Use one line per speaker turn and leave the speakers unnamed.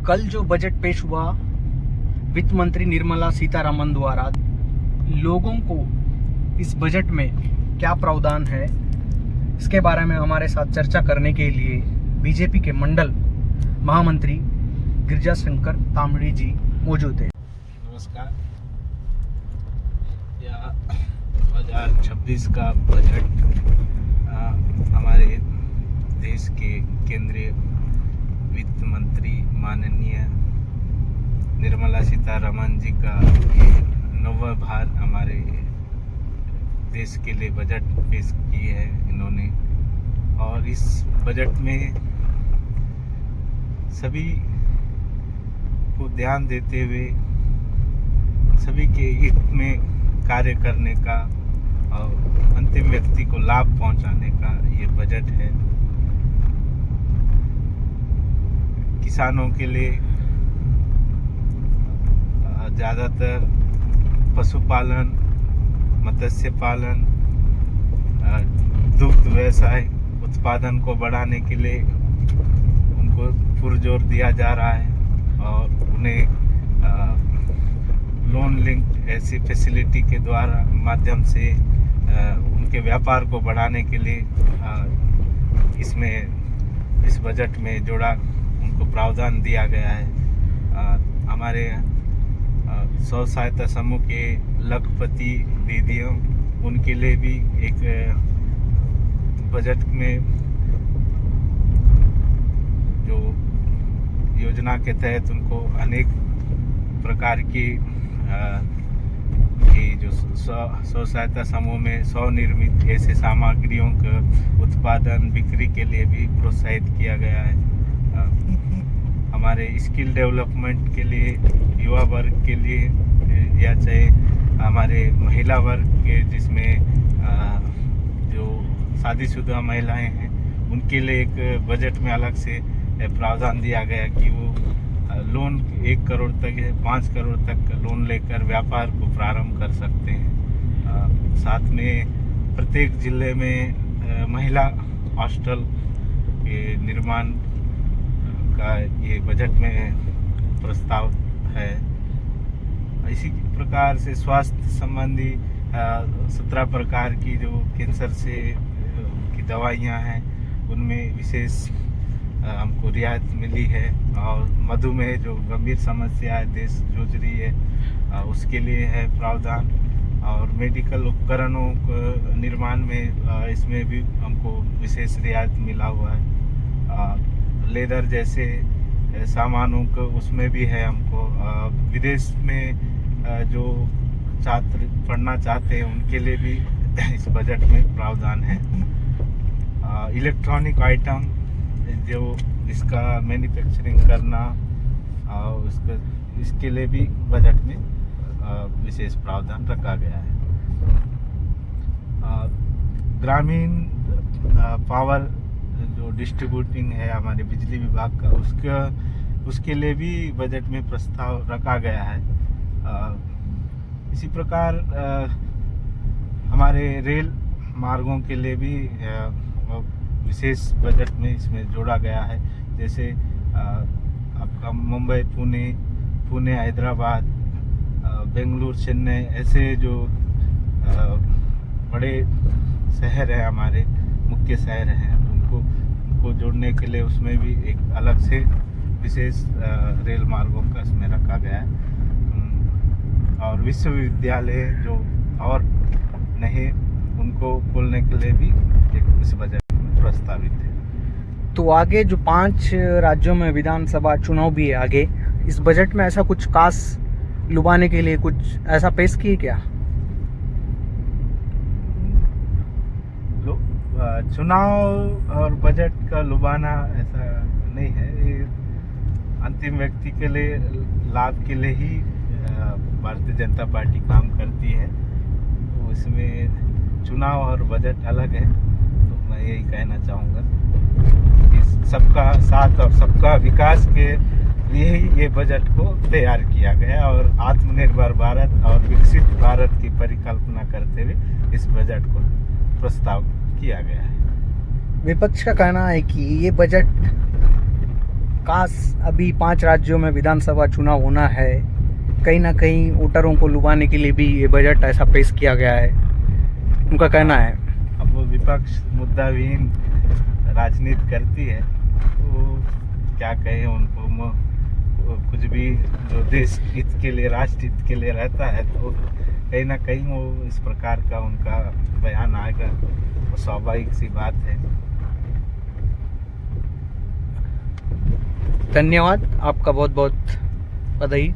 कल जो बजट पेश हुआ वित्त मंत्री निर्मला सीतारमण द्वारा, लोगों को इस बजट में क्या प्रावधान है, इसके बारे में हमारे साथ चर्चा करने के लिए बीजेपी के मंडल महामंत्री गिरिजा शंकर तांबड़ी जी मौजूद है।
नमस्कार। यह 2026 का बजट हमारे देश के केंद्रीय वित्त मंत्री माननीय निर्मला सीतारमण जी का ये 9वां बार हमारे देश के लिए बजट पेश की है इन्होंने। और इस बजट में सभी को ध्यान देते हुए सभी के हित में कार्य करने का और अंतिम व्यक्ति को लाभ पहुंचाने का ये बजट है। किसानों के लिए ज़्यादातर पशुपालन, मत्स्य पालन, दुग्ध व्यवसाय उत्पादन को बढ़ाने के लिए उनको पुरजोर दिया जा रहा है और उन्हें लोन लिंक ऐसी फैसिलिटी के द्वारा माध्यम से उनके व्यापार को बढ़ाने के लिए इस बजट में जोड़ा उनको प्रावधान दिया गया है। हमारे स्व सहायता समूह के लखपति दीदियों उनके लिए भी एक बजट में जो योजना के तहत उनको अनेक प्रकार की जो स्व सहायता समूह में स्वनिर्मित ऐसे सामग्रियों का उत्पादन बिक्री के लिए भी प्रोत्साहित किया गया है। हमारे स्किल डेवलपमेंट के लिए युवा वर्ग के लिए या चाहे हमारे महिला वर्ग के जिसमें जो शादीशुदा महिलाएं हैं उनके लिए एक बजट में अलग से प्रावधान दिया गया कि वो लोन 1 करोड़ तक 5 करोड़ तक लोन लेकर व्यापार को प्रारंभ कर सकते हैं। साथ में प्रत्येक जिले में महिला हॉस्टल के निर्माण का ये बजट में प्रस्ताव है। इसी प्रकार से स्वास्थ्य संबंधी 17 प्रकार की जो कैंसर से की दवाइयाँ हैं उनमें विशेष हमको रियायत मिली है। और मधुमेह जो गंभीर समस्या है देश जूझ रही है उसके लिए है प्रावधान। और मेडिकल उपकरणों के निर्माण में इसमें भी हमको विशेष रियायत मिला हुआ है। लेदर जैसे सामानों को उसमें भी है हमको। विदेश में जो छात्र पढ़ना चाहते हैं उनके लिए भी इस बजट में प्रावधान है। इलेक्ट्रॉनिक आइटम जो इसका मैन्युफैक्चरिंग करना और इसके लिए भी बजट में विशेष प्रावधान रखा गया है। ग्रामीण पावर जो डिस्ट्रीब्यूटिंग है हमारे बिजली विभाग का उसके लिए भी बजट में प्रस्ताव रखा गया है। इसी प्रकार हमारे रेल मार्गों के लिए भी विशेष बजट में इसमें जोड़ा गया है। जैसे आपका मुंबई पुणे हैदराबाद बेंगलुरु चेन्नई ऐसे जो बड़े शहर हैं हमारे मुख्य शहर हैं उनको जोड़ने के लिए उसमें भी एक अलग से विशेष रेल मार्गों का इसमें रखा गया है। और विश्वविद्यालय जो और नहीं उनको खोलने के लिए भी एक इस बजट में प्रस्तावित है।
तो आगे जो 5 राज्यों में विधानसभा चुनाव भी है आगे, इस बजट में ऐसा कुछ खास लुभाने के लिए कुछ ऐसा पेश किए क्या?
चुनाव और बजट का लुभाना ऐसा नहीं है। ये अंतिम व्यक्ति के लिए लाभ के लिए ही भारतीय जनता पार्टी काम करती है। तो इसमें चुनाव और बजट अलग है। तो मैं यही कहना चाहूँगा कि सबका साथ और सबका विकास के लिए ही ये बजट को तैयार किया गया और आत्मनिर्भर भारत और विकसित भारत की परिकल्पना करते हुए इस बजट को प्रस्ताव किया गया है।
विपक्ष का कहना है कि ये बजट काश अभी 5 राज्यों में विधानसभा चुनाव होना है, कहीं ना कहीं वोटरों को लुभाने के लिए भी ये बजट ऐसा पेश किया गया है, उनका कहना है।
अब वो विपक्ष मुद्दाविहीन राजनीति करती है, तो क्या कहें उनको, कुछ भी जो देश हित के लिए, राष्ट्र हित के लिए रहता है, तो कहीं ना कहीं वो इस प्रकार का उनका बयान आएगा, वो स्वाभाविक सी बात है।
धन्यवाद, आपका बहुत बहुत बधाई।